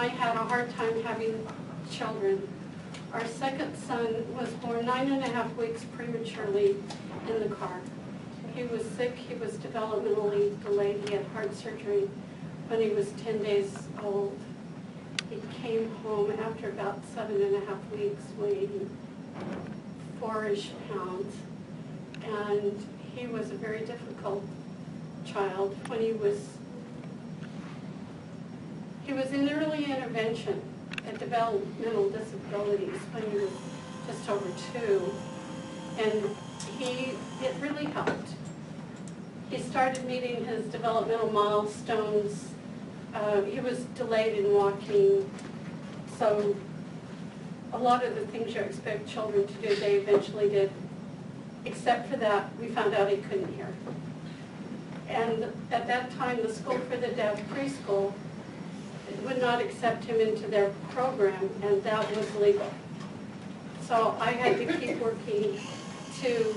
I had a hard time having children. Our second son was born 9.5 weeks prematurely in the car. He was sick, he was developmentally delayed, he had heart surgery when he was 10 days old. He came home after about 7.5 weeks weighing 4-ish pounds. And he was a very difficult child. When he was in early intervention at developmental disabilities when he was just over 2. And it really helped. He started meeting his developmental milestones. He was delayed in walking, so a lot of the things you expect children to do, they eventually did. Except for that, we found out he couldn't hear. And at that time, the School for the Deaf preschool would not accept him into their program, and that was legal. So I had to keep working to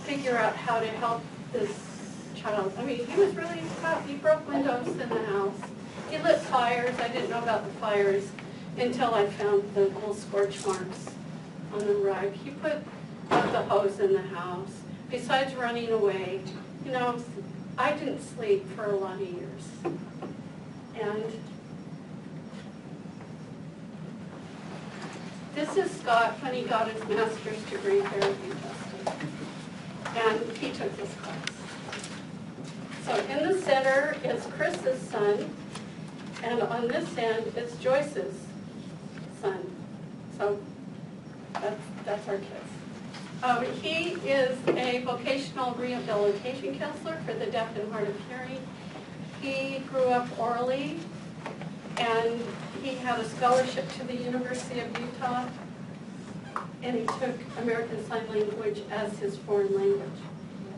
figure out how to help this child. I mean, he was really tough. He broke windows in the house. He lit fires. I didn't know about the fires until I found the little scorch marks on the rug. He put the hose in the house. Besides running away, you know, I didn't sleep for a lot of years. And this is Scott when he got his master's degree therapy testing. And he took this class. So in the center is Chris's son, and on this end is Joyce's son. So that's our kids. He is a vocational rehabilitation counselor for the deaf and hard of hearing. He grew up orally, and he had a scholarship to the University of Utah, and he took American Sign Language as his foreign language.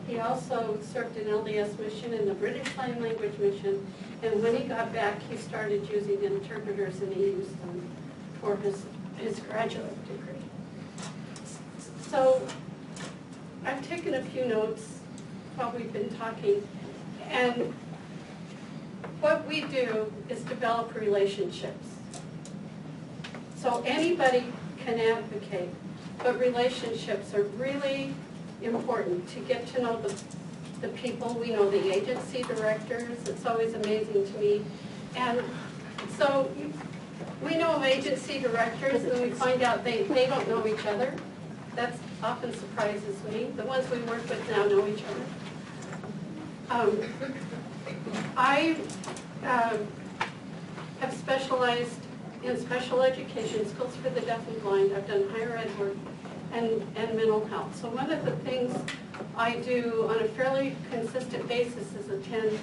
He also served an LDS mission and the British Sign Language mission, and when he got back, he started using interpreters, and he used them for his graduate degree. So I've taken a few notes while we've been talking, and what we do is develop relationships. So anybody can advocate, but relationships are really important to get to know the people. We know the agency directors. It's always amazing to me. And so we know agency directors, and we find out they don't know each other. That often surprises me. The ones we work with now know each other. I have specialized in special education, schools for the deaf and blind. I've done higher ed work and mental health. So one of the things I do on a fairly consistent basis is attend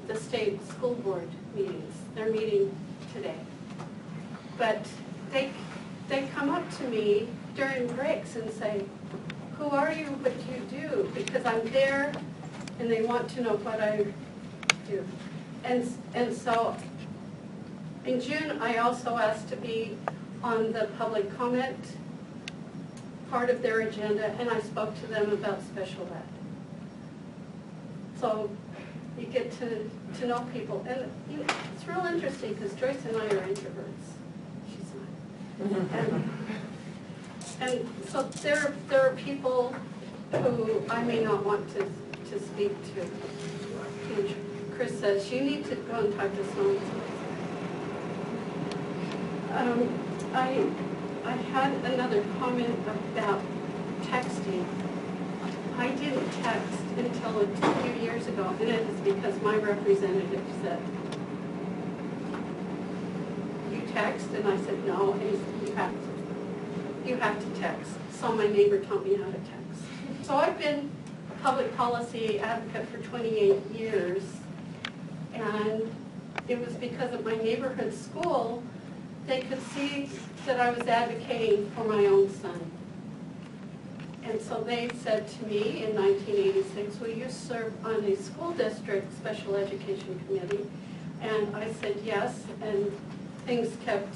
the state school board meetings. They're meeting today. But they come up to me during breaks and say, who are you, what do you do? Because I'm there and they want to know what I do. And so in June, I also asked to be on the public comment part of their agenda, and I spoke to them about special ed. So you get to know people. And you know, it's real interesting because Joyce and I are introverts. She's not. And so there are people who I may not want to speak to. Chris says, you need to go and talk to someone. I had another comment about texting. I didn't text until a few years ago, and it is because my representative said, you text? And I said, no. And he said, you have to text. So my neighbor taught me how to text. So I've been a public policy advocate for 28 years, and it was because of my neighborhood school. They could see that I was advocating for my own son. And so they said to me in 1986, will you serve on a school district special education committee? And I said yes, and things kept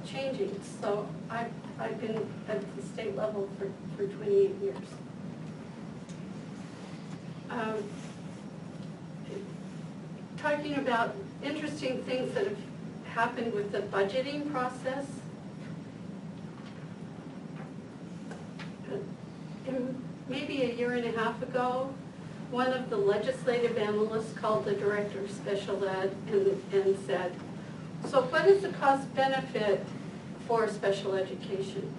changing. So I've been at the state level for 28 years. Talking about interesting things that have happened with the budgeting process. Maybe a year and a half ago, one of the legislative analysts called the director of special ed and said, so what is the cost benefit for special education?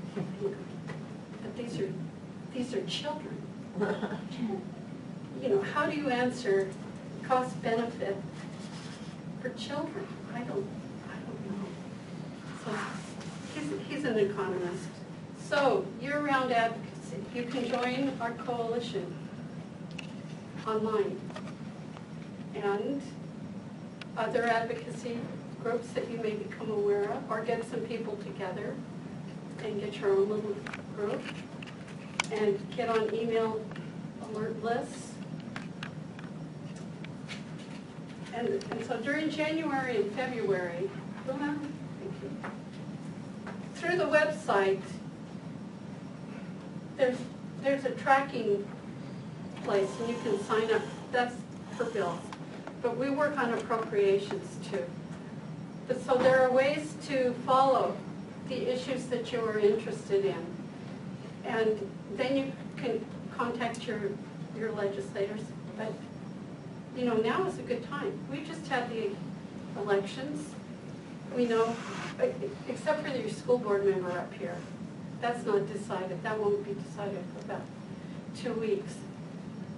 But these are children. You know, how do you answer cost benefit for children? I don't know. So he's an economist. So year-round advocacy. You can join our coalition online, and other advocacy groups that you may become aware of, or get some people together and get your own little group and get on email alert lists. And so during January and February, through the website, there's a tracking place, and you can sign up. That's for bills. But we work on appropriations too. But so there are ways to follow the issues that you are interested in. And then you can contact your legislators. But you know, now is a good time. We just had the elections. We know, except for your school board member up here. That's not decided. That won't be decided for about 2 weeks.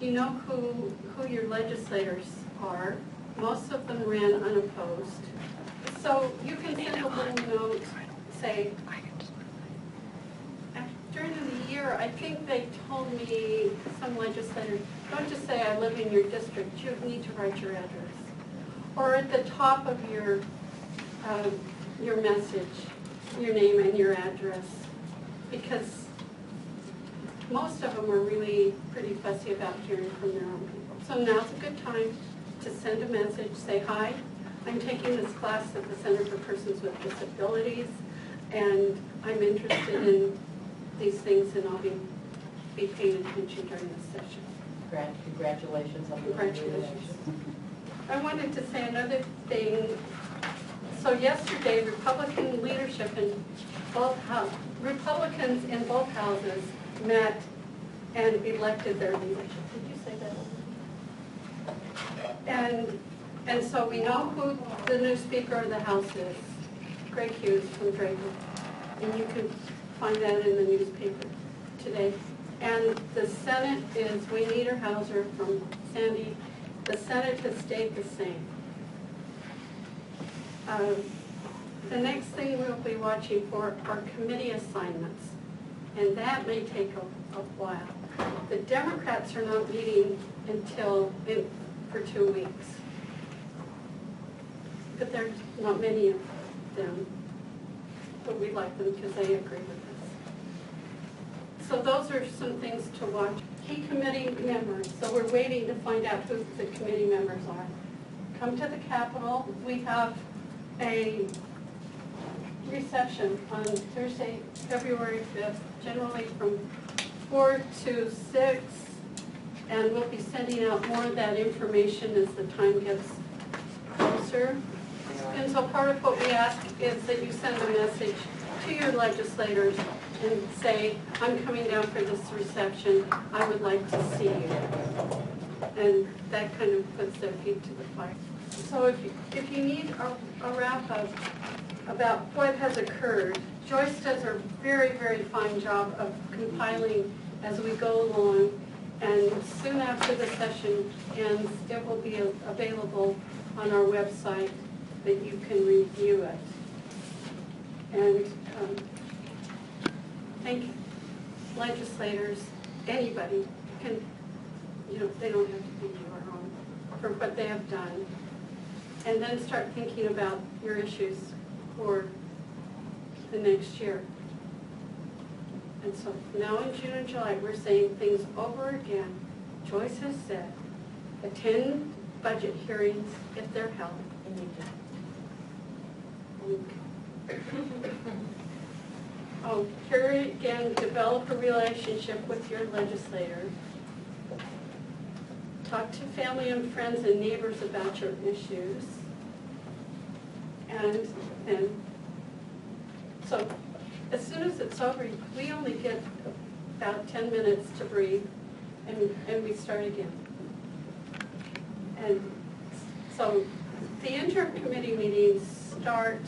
You know who your legislators are. Most of them ran unopposed. So you can send a little note, say, during the year, I think they told me, some legislators, don't just say I live in your district, you need to write your address. Or at the top of your message, your name and your address. Because most of them are really pretty fussy about hearing from their own people. So now's a good time to send a message, say, hi, I'm taking this class at the Center for Persons with Disabilities, and I'm interested in these things, and I'll be paying attention during this session. Congratulations on the Congratulations. I wanted to say another thing. So yesterday, Republican leadership in both houses, Republicans in both houses met and elected their leadership. Did you say that? And so we know who the new Speaker of the House is, Greg Hughes from Draper. And you can find that in the newspaper today. And the Senate is Wayne Niederhauser from Sandy. The Senate has stayed the same. The next thing we'll be watching for are committee assignments, and that may take a while. The Democrats are not meeting for 2 weeks, but there's not many of them, but we like them because they agree with us. So those are some things to watch. Key committee members, so we're waiting to find out who the committee members are. Come to the Capitol. We have a reception on Thursday, February 5th, generally from 4 to 6, and we'll be sending out more of that information as the time gets closer. And so part of what we ask is that you send a message to your legislators and say, I'm coming down for this reception, I would like to see you. And that kind of puts their feet to the fire. So if you need a wrap-up about what has occurred, Joyce does a very, very fine job of compiling as we go along, and soon after the session ends, it will be available on our website that you can review it. And thank legislators, anybody can, they don't have to be your own, for what they have done. And then start thinking about your issues for the next year. And so now in June and July, we're saying things over again. Joyce has said, attend budget hearings if they're held. Oh, here again, develop a relationship with your legislator. Talk to family and friends and neighbors about your issues. And so as soon as it's over, we only get about 10 minutes to breathe, and we start again. And so the interim committee meetings start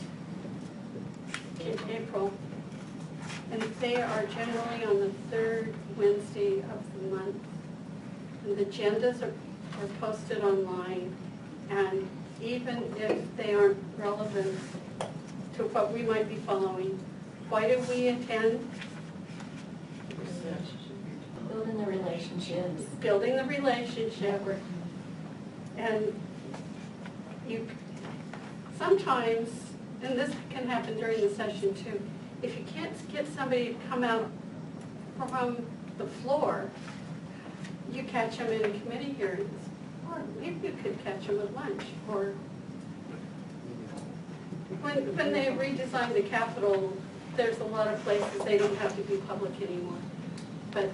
in April, and they are generally on the third Wednesday of the month. And the agendas are posted online, and even if they aren't relevant to what we might be following, why do we attend? Building the relationships. Building the relationship. And you sometimes, and this can happen during the session too, if you can't get somebody to come out from the floor, you catch them in committee hearings. Or maybe you could catch them at lunch. Or when they redesigned the Capitol, there's a lot of places they don't have to be public anymore. But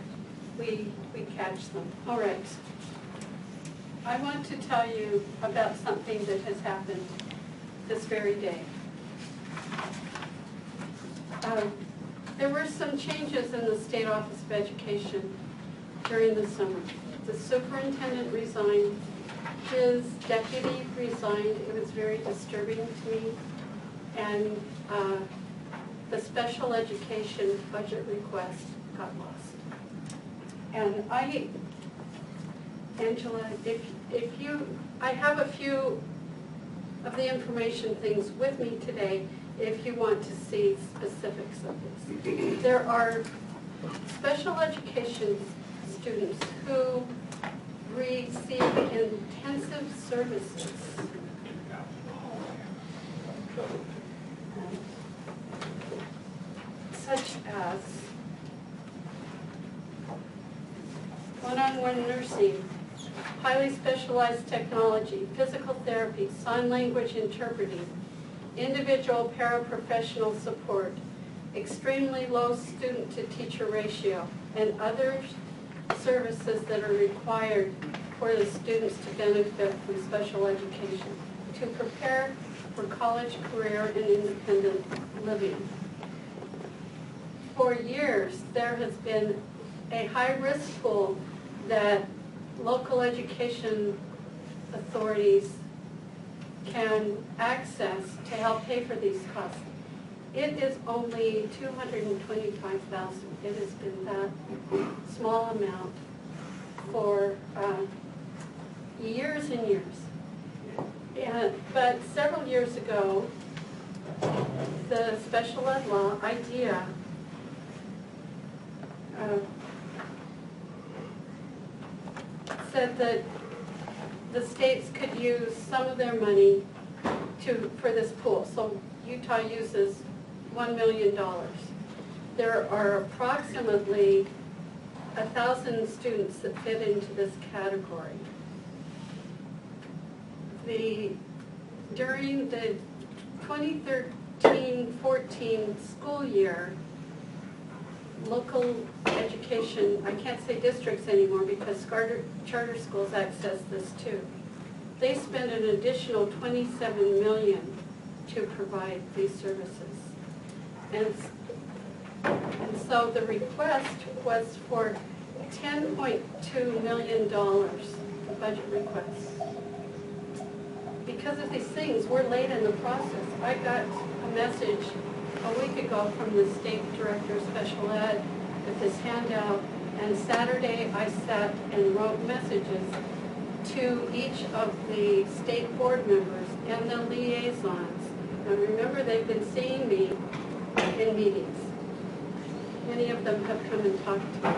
we catch them. All right. I want to tell you about something that has happened this very day. There were some changes in the State Office of Education during the summer. The superintendent resigned. His deputy resigned. It was very disturbing to me. And the special education budget request got lost. And Angela, I have a few of the information things with me today if you want to see specifics of this. There are special education students who receive intensive services. Such as one-on-one nursing, highly specialized technology, physical therapy, sign language interpreting, individual paraprofessional support, extremely low student-to-teacher ratio, and other services that are required for the students to benefit from special education to prepare for college, career, and independent living. For years, there has been a high-risk pool that local education authorities can access to help pay for these costs. It is only $225,000. It has been that small amount for years and years. But several years ago, the special ed law IDEA said that the states could use some of their money for this pool. So Utah uses $1 million. There are approximately 1,000 students that fit into this category. During the 2013-14 school year, local education, I can't say districts anymore because charter schools access this too. They spend an additional $27 million to provide these services. And so the request was for $10.2 million, the budget request. Because of these things, we're late in the process. I got a message a week ago from the State Director of Special Ed with this handout, and Saturday I sat and wrote messages to each of the state board members and the liaisons. And remember, they've been seeing me in meetings. Many of them have come and talked to me.